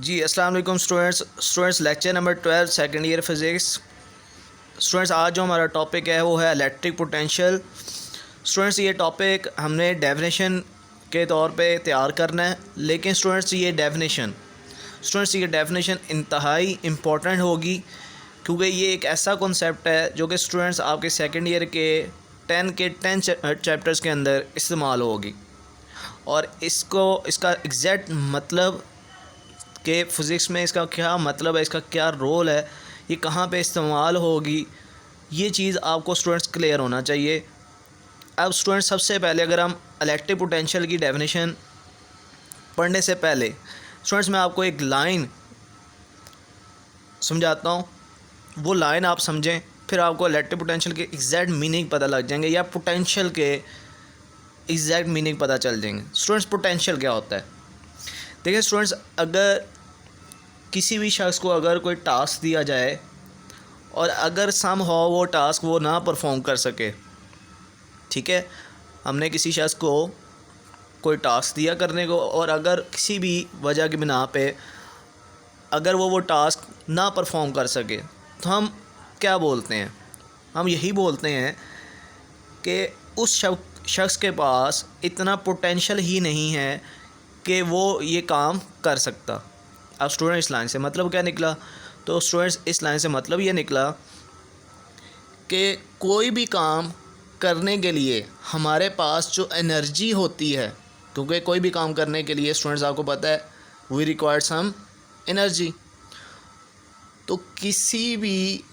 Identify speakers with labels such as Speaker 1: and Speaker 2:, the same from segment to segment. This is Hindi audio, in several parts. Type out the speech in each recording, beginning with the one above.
Speaker 1: जी अस्सलाम वालेकुम students lecture number 12 second year physics. Students आज जो हमारा टॉपिक है वो है इलेक्ट्रिक पोटेंशियल। स्टूडेंट्स ये टॉपिक हमने डेफिनेशन के तौर पे तैयार करना है, लेकिन स्टूडेंट्स ये डेफिनेशन इंतहाई इम्पोर्टेंट होगी, क्योंकि ये एक ऐसा कॉन्सेप्ट है जो कि स्टूडेंट्स आपके सेकंड ईयर के 10 चैप्टर्स के अंदर इस्तेमाल होगी। और इसका एग्जैक्ट मतलब कि फ़िज़िक्स में इसका क्या मतलब है, इसका क्या रोल है, ये कहाँ पे इस्तेमाल होगी, ये चीज़ आपको स्टूडेंट्स क्लियर होना चाहिए। अब स्टूडेंट्स सबसे पहले अगर हम इलेक्ट्रिक पोटेंशियल की डेफिनेशन पढ़ने से पहले स्टूडेंट्स मैं आपको एक लाइन समझाता हूँ, वो लाइन आप समझें, फिर आपको इलेक्ट्रिक पोटेंशियल के एग्जैक्ट मीनिंग पता लग जाएंगे या पोटेंशियल के एग्जैक्ट मीनिंग पता चल जाएंगे। स्टूडेंट्स पोटेंशियल क्या होता है? देखिए स्टूडेंट्स, अगर किसी भी शख्स को अगर कोई टास्क दिया जाए और अगर समहाउ वो टास्क वो ना परफॉर्म कर सके, ठीक है, हमने किसी शख्स को कोई टास्क दिया करने को और अगर किसी भी वजह की बिना पे अगर वो टास्क ना परफॉर्म कर सके, तो हम क्या बोलते हैं? हम यही बोलते हैं कि उस शख्स के पास इतना पोटेंशियल ही नहीं है कि वो ये काम कर सकता। अब स्टूडेंट इस लाइन से मतलब क्या निकला? तो स्टूडेंट्स इस लाइन से मतलब ये निकला कि कोई भी काम करने के लिए हमारे पास जो एनर्जी होती है, क्योंकि कोई भी काम करने के लिए स्टूडेंट्स आपको पता है वी रिक्वायर सम एनर्जी। तो किसी भी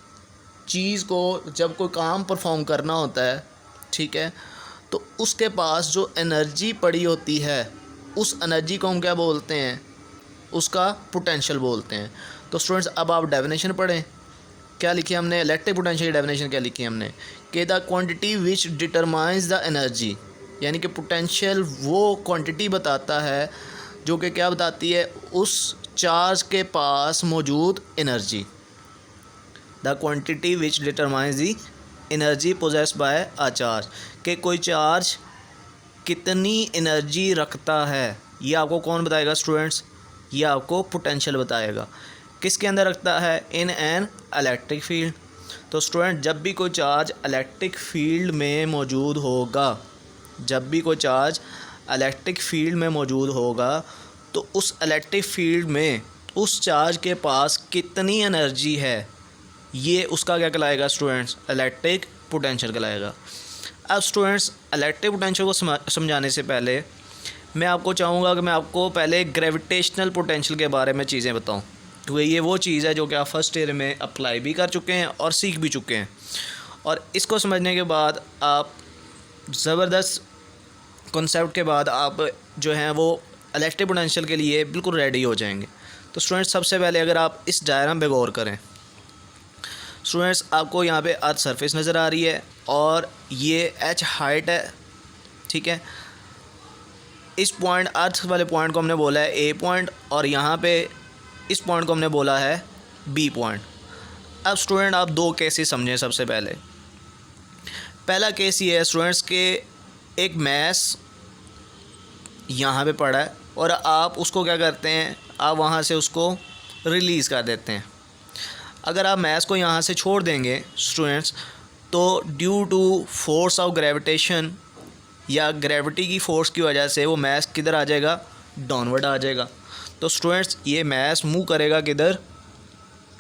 Speaker 1: चीज़ को जब कोई काम परफॉर्म करना होता है, ठीक है, तो उसके पास जो एनर्जी पड़ी होती है उस एनर्जी को हम क्या बोलते हैं? उसका पोटेंशियल बोलते हैं। तो स्टूडेंट्स अब आप डेफिनेशन पढ़ें। क्या लिखी है हमने? इलेक्ट्रिक पोटेंशियल की डेफिनेशन क्या लिखी है हमने कि the quantity which determines the energy, यानी कि पोटेंशियल वो क्वांटिटी बताता है जो कि क्या बताती है? उस चार्ज के पास मौजूद energy. The quantity which determines the energy possessed by a charge, कि कोई चार्ज कितनी एनर्जी रखता है, ये आपको कौन बताएगा स्टूडेंट्स? ये आपको पोटेंशियल बताएगा। किसके अंदर रखता है? In an electric field. तो स्टूडेंट जब भी कोई चार्ज इलेक्ट्रिक फील्ड में मौजूद होगा, जब भी कोई चार्ज इलेक्ट्रिक फील्ड में मौजूद होगा, तो उस इलेक्ट्रिक फील्ड में उस चार्ज के पास कितनी एनर्जी है, ये उसका क्या कहलाएगा स्टूडेंट्स? इलेक्ट्रिक पोटेंशियल कहलाएगा। अब स्टूडेंट्स इलेक्ट्रिक पोटेंशियल को समझाने से पहले मैं आपको चाहूँगा कि मैं आपको पहले ग्रेविटेशनल पोटेंशियल के बारे में चीज़ें बताऊँ, क्योंकि ये वो चीज़ है जो कि आप फर्स्ट ईयर में अप्लाई भी कर चुके हैं और सीख भी चुके हैं, और इसको समझने के बाद आप ज़बरदस्त कॉन्सेप्ट के बाद आप जो हैं वो इलेक्ट्रिक पोटेंशियल के लिए बिल्कुल रेडी हो जाएंगे। तो स्टूडेंट्स सबसे पहले अगर आप इस डायग्राम पे गौर करें, स्टूडेंट्स आपको यहाँ पे अर्थ सरफेस नज़र आ रही है और ये h हाइट है, ठीक है। इस पॉइंट अर्थ वाले पॉइंट को हमने बोला है ए पॉइंट, और यहाँ पे इस पॉइंट को हमने बोला है बी पॉइंट। अब स्टूडेंट आप दो केसेस समझें। सबसे पहले पहला केस ये है स्टूडेंट्स के एक मैस यहाँ पे पड़ा है और आप उसको क्या करते हैं? आप वहाँ से उसको रिलीज़ कर देते हैं। अगर आप मैस को यहाँ से छोड़ देंगे स्टूडेंट्स, तो due to force of gravitation या ग्रेविटी की फ़ोर्स की वजह से वो मैस किधर आ जाएगा? डाउनवर्ड आ जाएगा। तो स्टूडेंट्स ये मैस मूव करेगा किधर?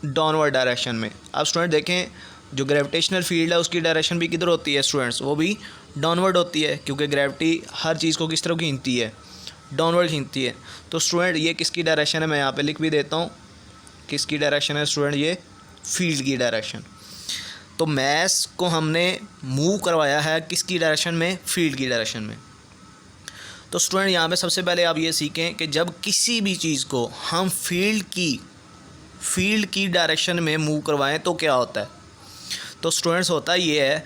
Speaker 1: डाउनवर्ड डायरेक्शन में। अब स्टूडेंट देखें, जो ग्रेविटेशनल फील्ड है उसकी डायरेक्शन भी किधर होती है स्टूडेंट्स? वो भी डाउनवर्ड होती है, क्योंकि ग्रेविटी हर चीज़ को किस तरफ खींचती है? डाउनवर्ड खींचती है। तो स्टूडेंट ये किसकी डायरेक्शन है? मैं यहाँ पर लिख भी देता हूँ किसकी डायरेक्शन है स्टूडेंट, ये फील्ड की डायरेक्शन। तो मैस को हमने मूव करवाया है किसकी डायरेक्शन में? फील्ड की डायरेक्शन में। तो स्टूडेंट यहाँ पे सबसे पहले आप ये सीखें कि जब किसी भी चीज़ को हम फील्ड की डायरेक्शन में मूव करवाएं तो क्या होता है? तो स्टूडेंट्स होता ये है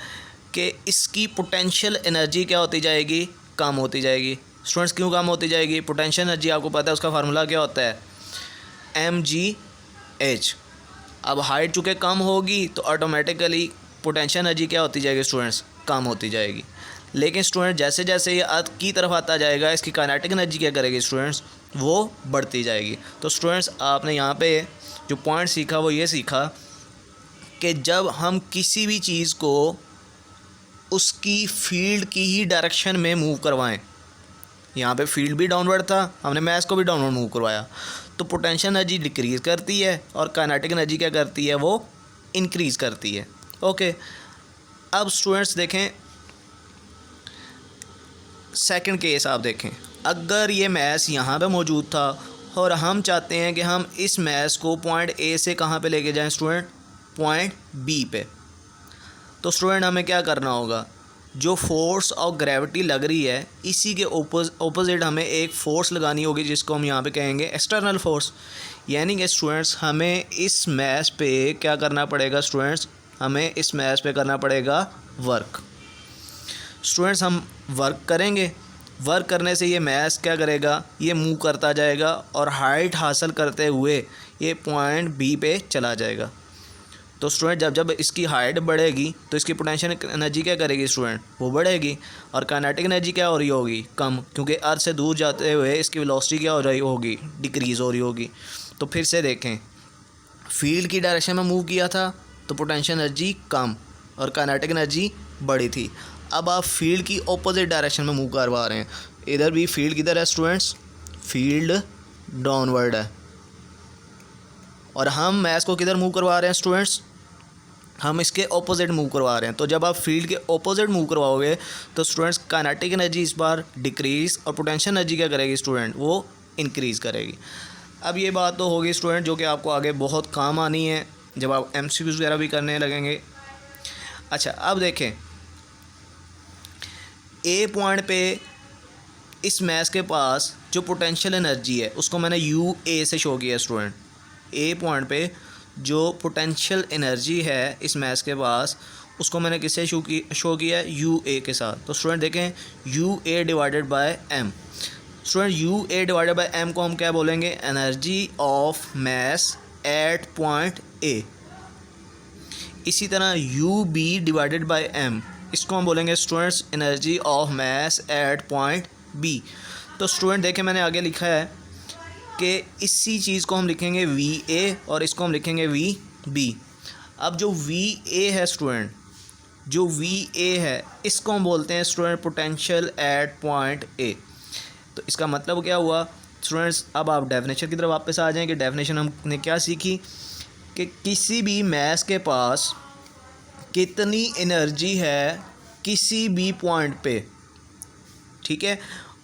Speaker 1: कि इसकी पोटेंशियल एनर्जी क्या होती जाएगी? कम होती जाएगी। स्टूडेंट्स क्यों कम होती जाएगी? पोटेंशियल एनर्जी आपको पता है उसका फार्मूला क्या होता है? mgh। अब हाइट चूँकि कम होगी तो ऑटोमेटिकली पोटेंशियल एनर्जी क्या होती जाएगी स्टूडेंट्स? कम होती जाएगी। लेकिन स्टूडेंट जैसे जैसे ये अर्थ की तरफ आता जाएगा, इसकी काइनेटिक एनर्जी क्या करेगी स्टूडेंट्स? वो बढ़ती जाएगी। तो स्टूडेंट्स आपने यहाँ पे जो पॉइंट सीखा वो ये सीखा कि जब हम किसी भी चीज़ को उसकी फील्ड की ही डायरेक्शन में मूव करवाएं, यहाँ पे फील्ड भी डाउनवर्ड था, हमने मास को भी डाउनवर्ड मूव करवाया, तो पोटेंशियल एनर्जी डिक्रीज़ करती है और काइनेटिक एनर्जी क्या करती है, वो इंक्रीज़ करती है। ओके, अब स्टूडेंट्स देखें सेकंड केस, आप देखें अगर ये मास यहाँ पे मौजूद था और हम चाहते हैं कि हम इस मास को पॉइंट ए से कहाँ पे लेके जाएं स्टूडेंट, पॉइंट बी पे, तो स्टूडेंट हमें क्या करना होगा, जो फोर्स ऑफ ग्रेविटी लग रही है इसी के ओपोजिट हमें एक फ़ोर्स लगानी होगी जिसको हम यहाँ पे कहेंगे एक्सटर्नल फोर्स। यानी कि स्टूडेंट्स हमें इस मास पे क्या करना पड़ेगा, स्टूडेंट्स हमें इस मास पे करना पड़ेगा वर्क। स्टूडेंट्स हम वर्क करेंगे, वर्क करने से ये मास क्या करेगा, ये मूव करता जाएगा और हाइट हासिल करते हुए ये पॉइंट बी पे चला जाएगा। तो स्टूडेंट जब जब इसकी हाइट बढ़ेगी तो इसकी पोटेंशियल एनर्जी क्या करेगी स्टूडेंट, वो बढ़ेगी, और काइनेटिक एनर्जी क्या हो रही होगी, कम, क्योंकि अर्थ से दूर जाते हुए इसकी वेलोसिटी क्या हो रही होगी, डिक्रीज़ हो रही होगी। तो फिर से देखें, फील्ड की डायरेक्शन में मूव किया था तो पोटेंशियल एनर्जी कम और काइनेटिक एनर्जी बड़ी थी। अब आप फील्ड की ऑपोजिट डायरेक्शन में मूव करवा रहे हैं, इधर भी फील्ड किधर है स्टूडेंट्स, फील्ड डाउनवर्ड है, और हम मास को किधर मूव करवा रहे हैं स्टूडेंट्स, हम इसके ऑपोजिट मूव करवा रहे हैं। तो जब आप फील्ड के ऑपोजिट मूव करवाओगे तो स्टूडेंट्स काइनेटिक एनर्जी इस बार डिक्रीज़ और पोटेंशियल एनर्जी क्या करेगी स्टूडेंट, वो इंक्रीज़ करेगी। अब ये बात तो होगी स्टूडेंट जो कि आपको आगे बहुत काम आनी है जब आप एमसीक्यूज़ वगैरह भी करने लगेंगे। अच्छा, अब देखें ए पॉइंट पे इस मास के पास जो पोटेंशियल एनर्जी है उसको मैंने यू ए से शो किया स्टूडेंट। ए पॉइंट पे जो पोटेंशियल एनर्जी है इस मास के पास उसको मैंने किससे शो किया है, यू ए के साथ। तो स्टूडेंट देखें U A divided by M, student U A divided by M को हम क्या बोलेंगे, energy of mass at point A. इसी तरह U B divided by M, इसको हम बोलेंगे students energy of mass at point B. तो स्टूडेंट देखें मैंने आगे लिखा है कि इसी चीज़ को हम लिखेंगे वी ए और इसको हम लिखेंगे वी बी। अब जो वी ए है स्टूडेंट, जो वी ए है इसको हम बोलते हैं student potential at point A. तो इसका मतलब क्या हुआ स्टूडेंट्स, अब आप डेफिनेशन की तरफ वापस आ जाएं कि डेफिनेशन हमने क्या सीखी कि किसी भी मास के पास कितनी एनर्जी है किसी भी पॉइंट पे, ठीक है,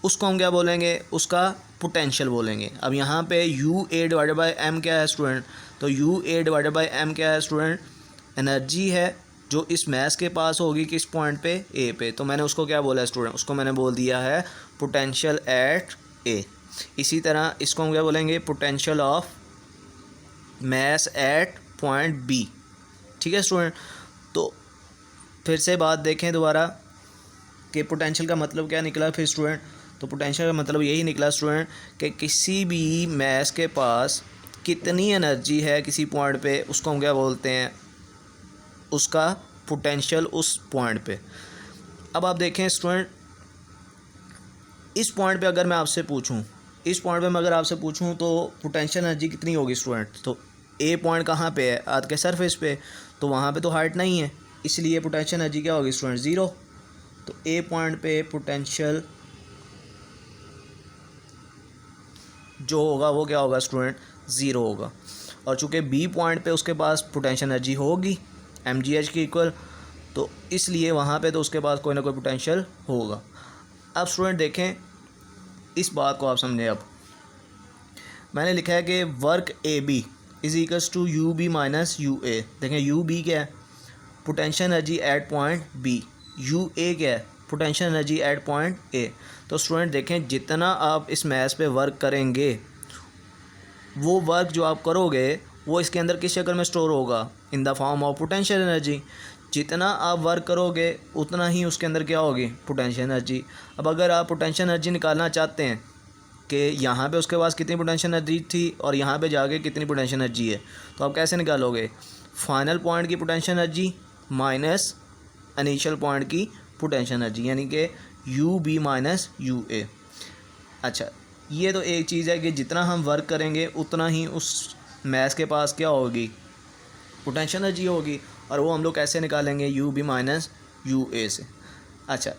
Speaker 1: उसको हम क्या बोलेंगे, उसका पोटेंशियल बोलेंगे। अब यहाँ पे U A divided by M क्या है स्टूडेंट, तो U A divided by M क्या है स्टूडेंट, एनर्जी है जो इस मास के पास होगी किस पॉइंट पे, ए पे। तो मैंने उसको क्या बोला स्टूडेंट, उसको मैंने बोल दिया है पोटेंशियल एट ए। इसी तरह इसको हम क्या बोलेंगे, potential of mass at point B. ठीक है स्टूडेंट, तो फिर से बात देखें दोबारा कि पोटेंशियल का मतलब क्या निकला फिर स्टूडेंट, तो पोटेंशियल का मतलब यही निकला स्टूडेंट कि किसी भी मास के पास कितनी एनर्जी है किसी पॉइंट पे उसको हम क्या बोलते हैं, उसका पोटेंशियल उस पॉइंट पे। अब आप देखें स्टूडेंट, इस पॉइंट पे अगर मैं आपसे पूछूं, इस पॉइंट पे मैं अगर आपसे पूछूं तो पोटेंशियल एनर्जी कितनी होगी स्टूडेंट, तो ए पॉइंट कहाँ पे है, अर्थ के सरफेस पे, तो वहाँ पे तो हाइट नहीं है, इसलिए पोटेंशियल एनर्जी क्या होगी स्टूडेंट, ज़ीरो। तो ए पॉइंट पे पोटेंशियल जो होगा वो क्या होगा स्टूडेंट, ज़ीरो होगा। और चूँकि बी पॉइंट पे उसके पास पोटेंशियल एनर्जी होगी mgh के इक्वल, तो इसलिए वहाँ पे तो उसके पास कोई ना कोई पोटेंशियल होगा। अब स्टूडेंट देखें इस बात को आप समझें। अब मैंने लिखा है कि work A B is equals to U B minus U A. देखें यू बी क्या है, potential energy at point B, U A क्या है, potential energy at point A. तो स्टूडेंट देखें जितना आप इस मैथ्स पे वर्क करेंगे वो वर्क जो आप करोगे वो इसके अंदर किस शक्ल में स्टोर होगा, in the form of potential energy. जितना आप वर्क करोगे उतना ही उसके अंदर क्या होगी, पोटेंशियल एनर्जी। अब अगर आप पोटेंशियल एनर्जी निकालना चाहते हैं कि यहाँ पे उसके पास कितनी पोटेंशियल एनर्जी थी और यहाँ पे जाके कितनी पोटेंशियल एनर्जी है, तो आप कैसे निकालोगे, फाइनल पॉइंट की potential energy minus initial point की पोटेंशियल एनर्जी, यानी कि यू बी माइनस यू ए। अच्छा, ये तो एक चीज़ है कि जितना हम वर्क करेंगे उतना ही उस मैस के पास क्या होगी, पोटेंशियल एनर्जी होगी, और वो हम लोग कैसे निकालेंगे, यू बी माइनस यू ए से। अच्छा,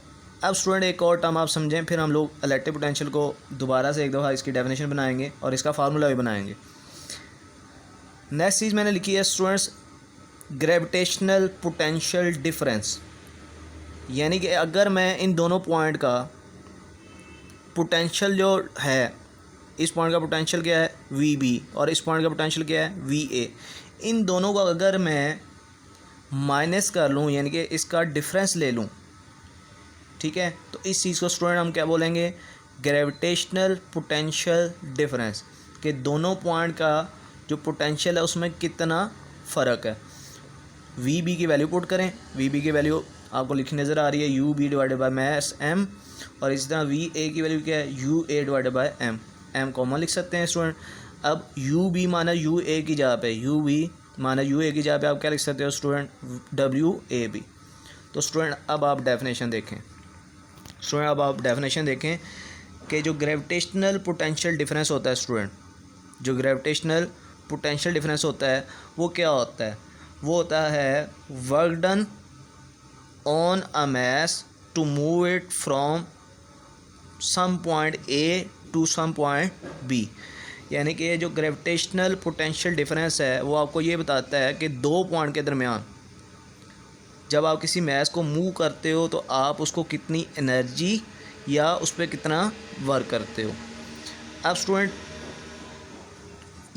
Speaker 1: अब स्टूडेंट एक और टर्म आप समझें, फिर हम लोग इलेक्ट्रिक पोटेंशियल को दोबारा से एक दफ़ा इसकी डेफिनेशन बनाएंगे और इसका फार्मूला भी बनाएंगे। नेक्स्ट चीज़ मैंने लिखी है स्टूडेंट्स, ग्रेविटेशनल पोटेंशियल डिफरेंस, यानी कि अगर मैं इन दोनों पॉइंट का पोटेंशियल जो है, इस पॉइंट का पोटेंशियल क्या है वी बी और इस पॉइंट का पोटेंशियल क्या है वी ए, इन दोनों को अगर मैं माइनस कर लूँ, यानी कि इसका डिफरेंस ले लूँ, ठीक है, तो इस चीज़ को स्टूडेंट हम क्या बोलेंगे, ग्रेविटेशनल पोटेंशियल डिफरेंस, कि दोनों पॉइंट का जो पोटेंशियल है उसमें कितना फ़र्क है। वी बी की वैल्यू पुट करें, वी बी की वैल्यू आपको लिखी नज़र आ रही है U B divided by mass M, और इस तरह वी ए की वैल्यू क्या है U A divided by M, M common लिख सकते हैं स्टूडेंट। अब यू बी माना यू ए की जगह पे, यू बी माना यू ए की जगह पे आप क्या लिख सकते हो स्टूडेंट, डब्ल्यू ए बी। तो स्टूडेंट अब आप डेफिनेशन देखें, स्टूडेंट अब आप डेफिनेशन देखें कि जो ग्रेविटेशनल पोटेंशियल डिफरेंस होता है स्टूडेंट, जो ग्रेविटेशनल पोटेंशियल डिफरेंस होता है वो क्या होता है, वो होता है work done on a mass to move it from some point A to some point B. यानी कि जो ग्रेविटेशनल पोटेंशियल डिफरेंस है वो आपको ये बताता है कि दो पॉइंट के दरमियान जब आप किसी मैस को मूव करते हो तो आप उसको कितनी एनर्जी या उस पर कितना वर्क करते हो। अब स्टूडेंट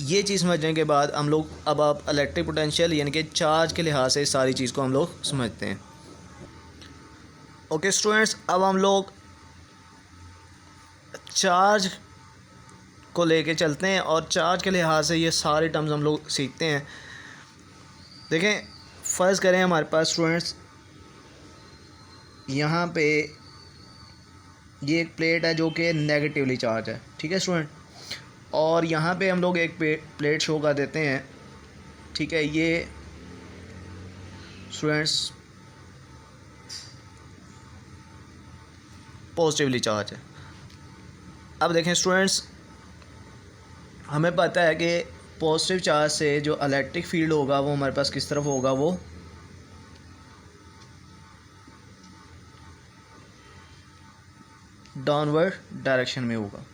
Speaker 1: ये चीज़ समझने के बाद हम लोग अब आप इलेक्ट्रिक पोटेंशियल यानी कि चार्ज के लिहाज से सारी चीज़ को हम लोग समझते हैं। ओके स्टूडेंट्स, अब हम लोग चार्ज को लेके चलते हैं और चार्ज के लिहाज से ये सारे टर्म्स हम लोग सीखते हैं। देखें, फ़र्ज़ करें हमारे पास स्टूडेंट्स यहाँ पे ये एक प्लेट है जो कि नेगेटिवली चार्ज है, ठीक है स्टूडेंट, और यहाँ पे हम लोग एक प्लेट शो कर देते हैं, ठीक है, ये स्टूडेंट्स पॉजिटिवली चार्ज है। अब देखें स्टूडेंट्स, हमें पता है कि पॉजिटिव चार्ज से जो इलेक्ट्रिक फील्ड होगा वो हमारे पास किस तरफ होगा, वो डाउनवर्ड डायरेक्शन में होगा।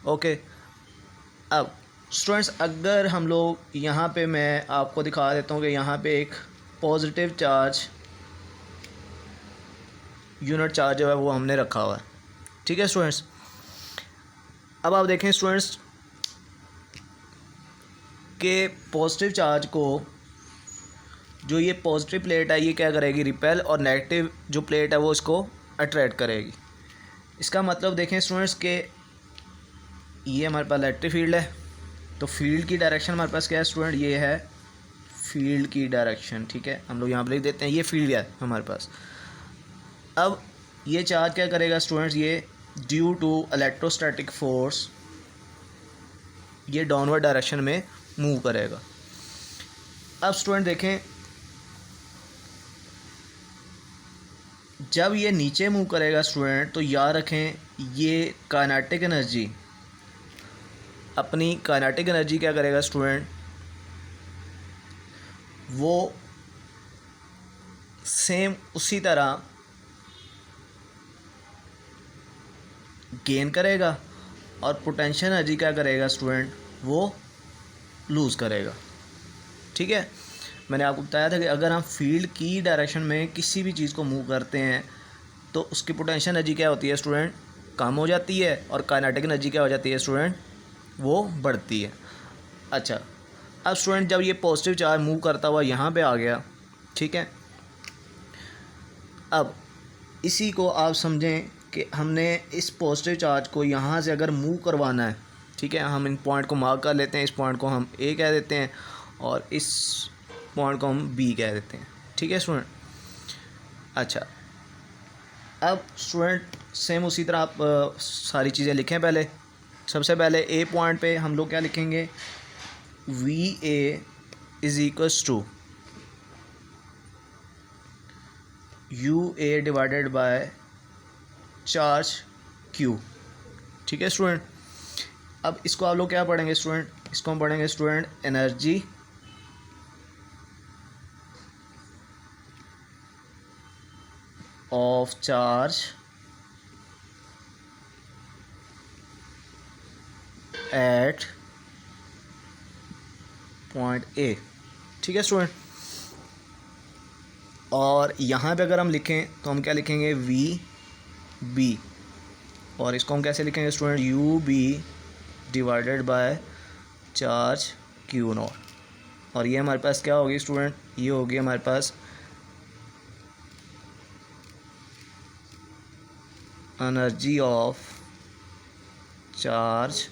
Speaker 1: ओके, अब स्टूडेंट्स अगर हम लोग यहाँ पे, मैं आपको दिखा देता हूँ कि यहाँ पे एक पॉजिटिव चार्ज यूनिट चार्ज जो है वो हमने रखा हुआ है, ठीक है स्टूडेंट्स। अब आप देखें स्टूडेंट्स के पॉजिटिव चार्ज को, जो ये पॉजिटिव प्लेट है ये क्या करेगी, रिपेल, और नेगेटिव जो प्लेट है वो इसको अट्रैक्ट करेगी। इसका मतलब देखें स्टूडेंट्स के ये हमारे पास इलेक्ट्रिक फील्ड है, तो फील्ड की डायरेक्शन हमारे पास क्या है स्टूडेंट, ये है फील्ड की डायरेक्शन, ठीक है, हम लोग यहाँ पर लिख देते हैं ये फील्ड है हमारे पास। अब ये चार्ज क्या करेगा स्टूडेंट्स, ये ड्यू टू इलेक्ट्रोस्टैटिक फोर्स ये डाउनवर्ड डायरेक्शन में मूव करेगा। अब स्टूडेंट देखें, जब ये नीचे मूव करेगा स्टूडेंट तो याद रखें ये काइनेटिक एनर्जी, अपनी काइनेटिक एनर्जी क्या करेगा स्टूडेंट, वो सेम उसी तरह गेन करेगा, और पोटेंशियल एनर्जी क्या करेगा स्टूडेंट, वो लूज़ करेगा, ठीक है। मैंने आपको बताया था कि अगर हम फील्ड की डायरेक्शन में किसी भी चीज़ को मूव करते हैं तो उसकी पोटेंशियल एनर्जी क्या होती है स्टूडेंट, कम हो जाती है, और काइनेटिक एनर्जी क्या हो जाती है स्टूडेंट, वो बढ़ती है। अच्छा, अब स्टूडेंट जब ये पॉजिटिव चार्ज मूव करता हुआ यहाँ पे आ गया, ठीक है, अब इसी को आप समझें कि हमने इस पॉजिटिव चार्ज को यहाँ से अगर मूव करवाना है, ठीक है, हम इन पॉइंट को मार्क कर लेते हैं, इस पॉइंट को हम ए कह देते हैं और इस पॉइंट को हम बी कह देते हैं, ठीक है स्टूडेंट। अच्छा, अब स्टूडेंट सेम उसी तरह आप सारी चीज़ें लिखें। पहले सबसे पहले ए पॉइंट पे हम लोग क्या लिखेंगे, V A is equals to U A divided by charge Q. ठीक है स्टूडेंट, अब इसको आप लोग क्या पढ़ेंगे स्टूडेंट, इसको हम पढ़ेंगे student energy of charge at point ए। ठीक है स्टूडेंट, और यहाँ पे अगर हम लिखें तो हम क्या लिखेंगे, वी बी, और इसको हम कैसे लिखेंगे student, U B divided by charge Q naught, और ये हमारे पास क्या होगी स्टूडेंट, ये होगी हमारे पास energy of charge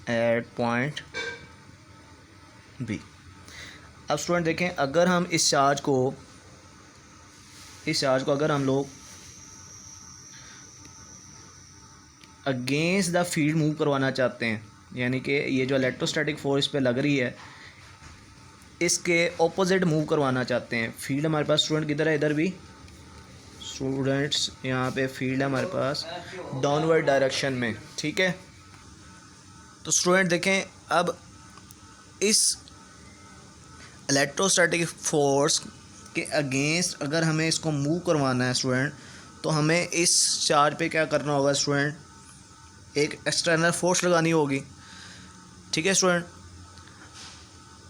Speaker 1: at point B. अब स्टूडेंट देखें, अगर हम इस चार्ज को अगर हम लोग अगेंस्ट द फील्ड मूव करवाना चाहते हैं, यानी कि ये जो इलेक्ट्रोस्टैटिक फोर्स पे लग रही है इसके ऑपोजिट मूव करवाना चाहते हैं, फील्ड हमारे पास स्टूडेंट किधर है, इधर भी स्टूडेंट्स यहाँ पे फील्ड है हमारे पास डाउनवर्ड डायरेक्शन में। ठीक है, तो स्टूडेंट देखें, अब इस इलेक्ट्रोस्टैटिक फोर्स के अगेंस्ट अगर हमें इसको मूव करवाना है स्टूडेंट, तो हमें इस चार्ज पे क्या करना होगा स्टूडेंट, एक एक्सटर्नल फोर्स लगानी होगी। ठीक है स्टूडेंट,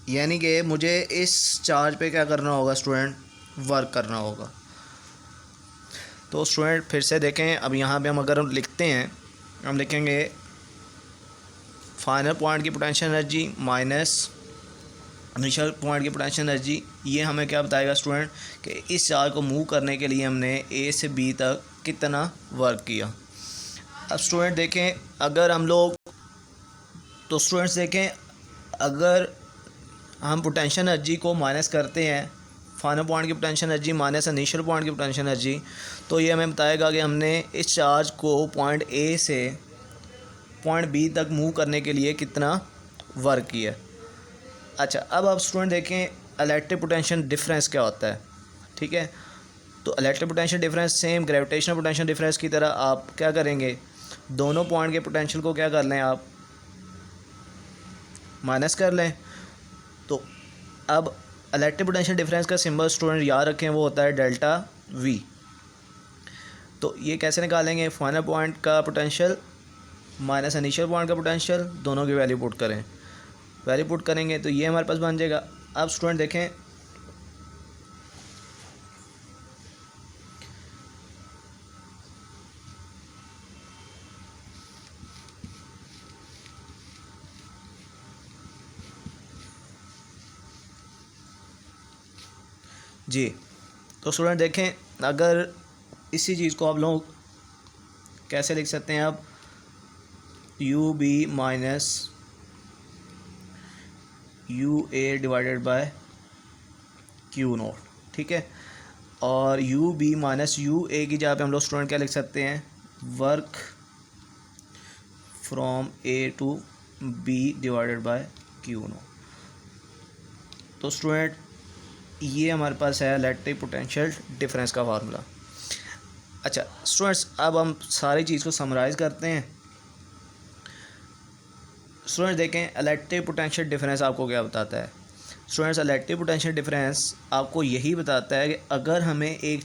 Speaker 1: यानी कि मुझे इस चार्ज पे क्या करना होगा स्टूडेंट, वर्क करना होगा। तो स्टूडेंट फिर से देखें, अब यहाँ पे हम अगर लिखते हैं, हम लिखेंगे फाइनल पॉइंट की potential energy minus initial point की पोटेंशियल एनर्जी, ये हमें क्या बताएगा स्टूडेंट कि इस चार्ज को मूव करने के लिए हमने ए से बी तक कितना वर्क किया। अब स्टूडेंट देखें, अगर हम लोग, तो स्टूडेंट्स देखें, अगर हम पोटेंशियल एनर्जी को माइनस करते हैं, फाइनल पॉइंट की potential energy minus initial point की पोटेंशियल एनर्जी, तो ये हमें बताएगा कि हमने इस चार्ज को पॉइंट ए से पॉइंट बी तक मूव करने के लिए कितना वर्क किया। अच्छा, अब आप स्टूडेंट देखें इलेक्ट्रिक पोटेंशियल डिफरेंस क्या होता है। ठीक है, तो electric potential difference same gravitational potential difference की तरह आप क्या करेंगे, दोनों पॉइंट के पोटेंशियल को क्या कर लें, आप माइनस कर लें। तो अब इलेक्ट्रिक पोटेंशियल डिफरेंस का सिंबल स्टूडेंट याद रखें, वो होता है डेल्टा वी। तो ये कैसे निकालेंगे, फाइनल पॉइंट का पोटेंशियल माइनस इनिशियल पॉइंट का पोटेंशियल, दोनों की वैल्यू पुट करें, वैल्यू पुट करेंगे तो ये हमारे पास बन जाएगा। अब स्टूडेंट देखें, जी, तो स्टूडेंट देखें, अगर इसी चीज़ को आप लोग कैसे लिख सकते हैं, आप U B minus U A divided by Q naught. ठीक है, और U B minus U A की जगह पे हम लोग स्टूडेंट क्या लिख सकते हैं, work from A to B divided by Q naught. तो स्टूडेंट ये हमारे पास है इलेक्ट्रिक पोटेंशियल डिफरेंस का फार्मूला। अच्छा स्टूडेंट्स, अब हम सारी चीज़ को समराइज़ करते हैं। स्टूडेंट्स देखें, इलेक्ट्रिक पोटेंशियल डिफरेंस आपको क्या बताता है स्टूडेंट्स, इलेक्ट्रिक पोटेंशियल डिफरेंस आपको यही बताता है कि अगर हमें एक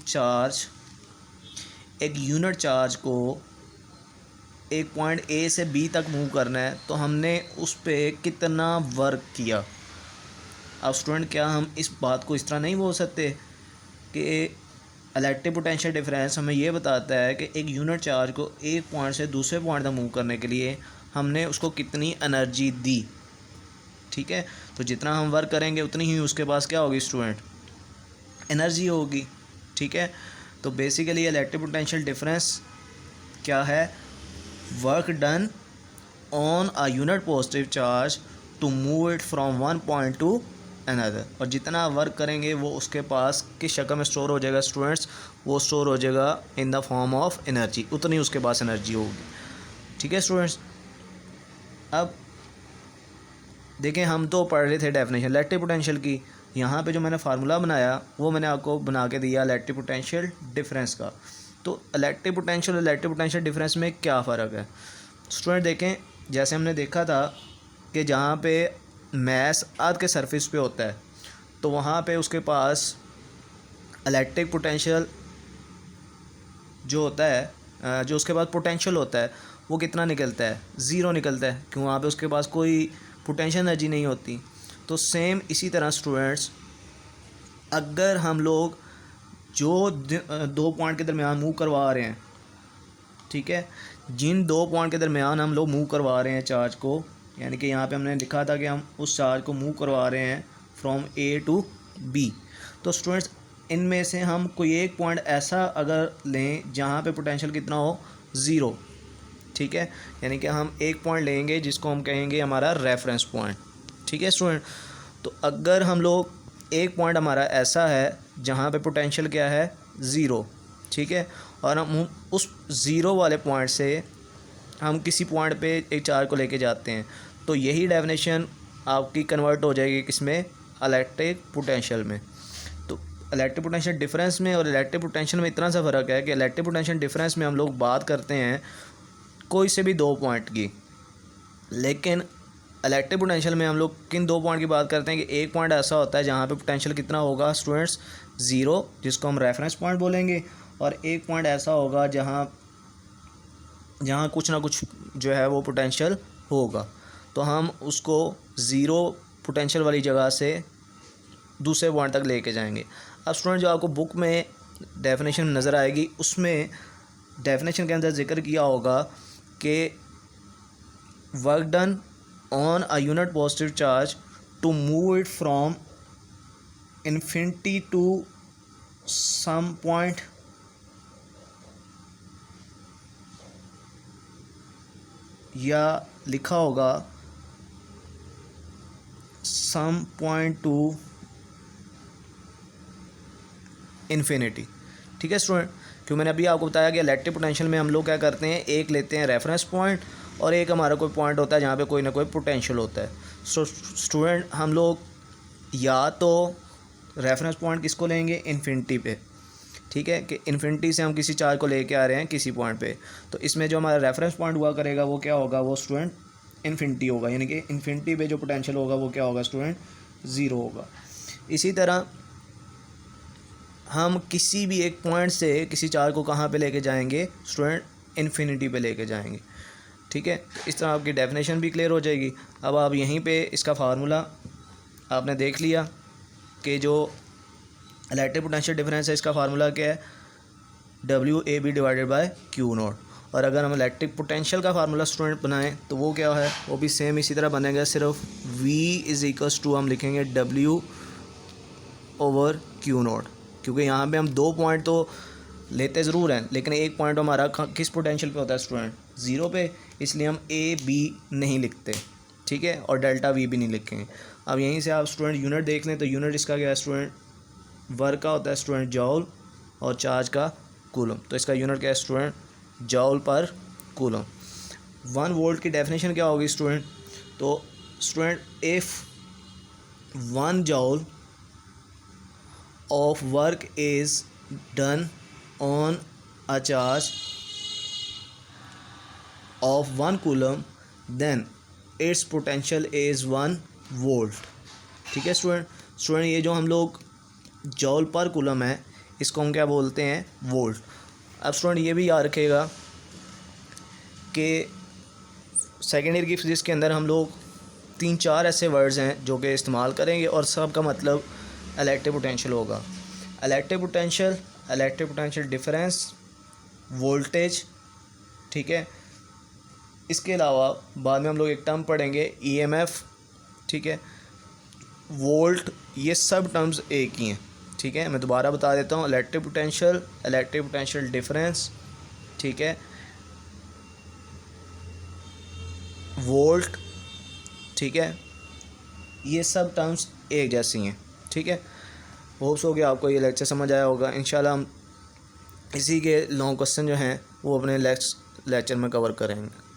Speaker 1: यूनिट चार्ज को एक पॉइंट ए से बी तक मूव करना है तो हमने उस पर कितना वर्क किया। अब स्टूडेंट क्या हम इस बात को इस तरह नहीं बोल सकते कि इलेक्ट्रिक पोटेंशियल डिफरेंस हमें ये बताता है कि एक यूनिट चार्ज को एक पॉइंट से दूसरे पॉइंट तक मूव करने के लिए हमने उसको कितनी एनर्जी दी। ठीक है, तो जितना हम वर्क करेंगे उतनी ही उसके पास क्या होगी स्टूडेंट, एनर्जी होगी। ठीक है, तो बेसिकली इलेक्ट्रिक पोटेंशियल डिफरेंस क्या है, work done on a unit positive charge to move it from one point to another, और जितना वर्क करेंगे वो उसके पास किस शक्ल में स्टोर हो जाएगा स्टूडेंट्स, वो स्टोर हो जाएगा in the form of energy, उतनी उसके पास एनर्जी होगी। ठीक है स्टूडेंट्स, अब देखें हम तो पढ़ रहे थे डेफिनेशन इलेक्ट्रिक पोटेंशियल की, यहाँ पे जो मैंने फार्मूला बनाया वो मैंने आपको बना के दिया इलेक्ट्रिक पोटेंशियल डिफरेंस का। तो इलेक्ट्रिक पोटेंशियल और इलेक्ट्रिक पोटेंशियल डिफरेंस में क्या फ़र्क है स्टूडेंट? देखें, जैसे हमने देखा था कि जहाँ पे मैस अर्थ के सरफेस पे होता है तो वहाँ पे उसके पास इलेक्ट्रिक पोटेंशियल जो होता है, जो उसके पास पोटेंशियल होता है वो कितना निकलता है? ज़ीरो निकलता है, क्यों? वहाँ पे उसके पास कोई पोटेंशियल एनर्जी नहीं होती। तो सेम इसी तरह स्टूडेंट्स, अगर हम लोग जो दो पॉइंट के दरमियान मूव करवा रहे हैं, ठीक है, जिन दो पॉइंट के दरमियान हम लोग मूव करवा रहे हैं चार्ज को, यानी कि यहाँ पे हमने लिखा था कि हम उस चार्ज को मूव करवा रहे हैं फ्रॉम ए टू बी। तो स्टूडेंट्स, इनमें से हम कोई एक पॉइंट ऐसा अगर लें जहाँ पे पोटेंशियल कितना हो? ज़ीरो, ठीक है, यानी कि हम एक पॉइंट लेंगे जिसको हम कहेंगे हमारा रेफरेंस पॉइंट, ठीक है स्टूडेंट। तो अगर हम लोग एक पॉइंट हमारा ऐसा है जहाँ पे पोटेंशियल क्या है? ज़ीरो, ठीक है, और हम उस ज़ीरो वाले पॉइंट से हम किसी पॉइंट पे एक चार्ज को लेके जाते हैं, तो यही डेफिनेशन आपकी कन्वर्ट हो जाएगी किसमें? इलेक्ट्रिक पोटेंशियल में। तो इलेक्ट्रिक पोटेंशियल डिफरेंस में और इलेक्ट्रिक पोटेंशियल में इतना सा फ़र्क है कि इलेक्ट्रिक पोटेंशियल डिफरेंस में हम लोग बात करते हैं कोई से भी दो पॉइंट की, लेकिन इलेक्ट्रिक पोटेंशियल में हम लोग किन दो पॉइंट की बात करते हैं कि एक पॉइंट ऐसा होता है जहाँ पे पोटेंशियल कितना होगा स्टूडेंट्स? ज़ीरो, जिसको हम रेफरेंस पॉइंट बोलेंगे, और एक पॉइंट ऐसा होगा जहाँ कुछ ना कुछ जो है वो पोटेंशियल होगा, तो हम उसको ज़ीरो पोटेंशियल वाली जगह से दूसरे पॉइंट तक लेके जाएंगे। अब स्टूडेंट, जो आपको बुक में डेफिनेशन नज़र आएगी उसमें डेफिनेशन के अंदर जिक्र किया होगा कि work done on a unit positive charge to move it from infinity to some point या लिखा होगा सम पॉइंट टू इन्फिनिटी, ठीक है स्टूडेंट। क्यों मैंने अभी आपको बताया कि इलेक्ट्रिक पोटेंशियल में हम लोग क्या करते हैं, एक लेते हैं रेफरेंस पॉइंट और एक हमारा कोई पॉइंट होता है जहाँ पे कोई ना कोई पोटेंशियल होता है। सो स्टूडेंट, हम लोग या तो रेफरेंस पॉइंट किसको लेंगे? इन्फिनिटी पे, ठीक है, कि इन्फिनिटी से हम किसी चार्ज को लेके आ रहे हैं किसी पॉइंट पे, तो इसमें जो हमारा रेफरेंस पॉइंट हुआ करेगा वो क्या होगा? वो स्टूडेंट इन्फिनिटी होगा, यानी कि इन्फिनिटी पे जो पोटेंशियल होगा वो क्या होगा स्टूडेंट? ज़ीरो होगा। इसी तरह हम किसी भी एक पॉइंट से किसी चार्ज को कहाँ पे लेके जाएंगे स्टूडेंट? इन्फिनिटी पे लेके जाएंगे, ठीक है। इस तरह आपकी डेफिनेशन भी क्लियर हो जाएगी। अब आप यहीं पे इसका फार्मूला आपने देख लिया कि जो इलेक्ट्रिक पोटेंशियल डिफरेंस है इसका फार्मूला क्या है? WAB divided by Q0। और अगर हम इलेक्ट्रिक पोटेंशियल का फार्मूला स्टूडेंट बनाएं तो वो क्या है? वो भी सेम इसी तरह बनेगा, सिर्फ V इज़ इक्वल्स टू हम लिखेंगे W/Q0, क्योंकि यहाँ पे हम दो पॉइंट तो लेते ज़रूर हैं लेकिन एक पॉइंट हमारा किस पोटेंशियल पे होता है स्टूडेंट? ज़ीरो पे, इसलिए हम AB नहीं लिखते, ठीक है, और डेल्टा V भी नहीं लिखेंगे। अब यहीं से आप स्टूडेंट यूनिट देख लें तो यूनिट इसका क्या है स्टूडेंट? वर्क का होता है स्टूडेंट जॉल और चार्ज का कूलम, तो इसका यूनिट क्या है स्टूडेंट? जॉल पर कूलम। 1 वोल्ट की डेफिनेशन क्या होगी स्टूडेंट? तो student, if 1 जॉल of work is done on a charge of 1 coulomb then its potential is 1 volt, ठीक है स्टूडेंट। ये जो हम लोग जॉल पर कूलम है इसको हम क्या बोलते हैं? वोल्ट। अब स्टूडेंट ये भी याद रखिएगा कि सेकेंड ईयर की फिजिक्स के अंदर हम लोग 3-4 ऐसे वर्ड्स हैं जो कि इस्तेमाल करेंगे और सब का मतलब इलेक्ट्रिक पोटेंशियल होगा। इलेक्ट्रिक पोटेंशियल डिफरेंस, वोल्टेज, ठीक है। इसके अलावा बाद में हम लोग एक टर्म पढ़ेंगे EMF, ठीक है, वोल्ट, ये सब टर्म्स एक ही हैं, ठीक है। मैं दोबारा बता देता हूँ, इलेक्ट्रिक पोटेंशियल डिफरेंस, ठीक है, वोल्ट, ठीक है, ये सब टर्म्स एक जैसी हैं, ठीक है। होप्स हो कि आपको ये लेक्चर समझ आया होगा। इंशाल्लाह हम इसी के लॉन्ग क्वेश्चन जो हैं वो अपने नेक्स्ट लेक्चर में कवर करेंगे।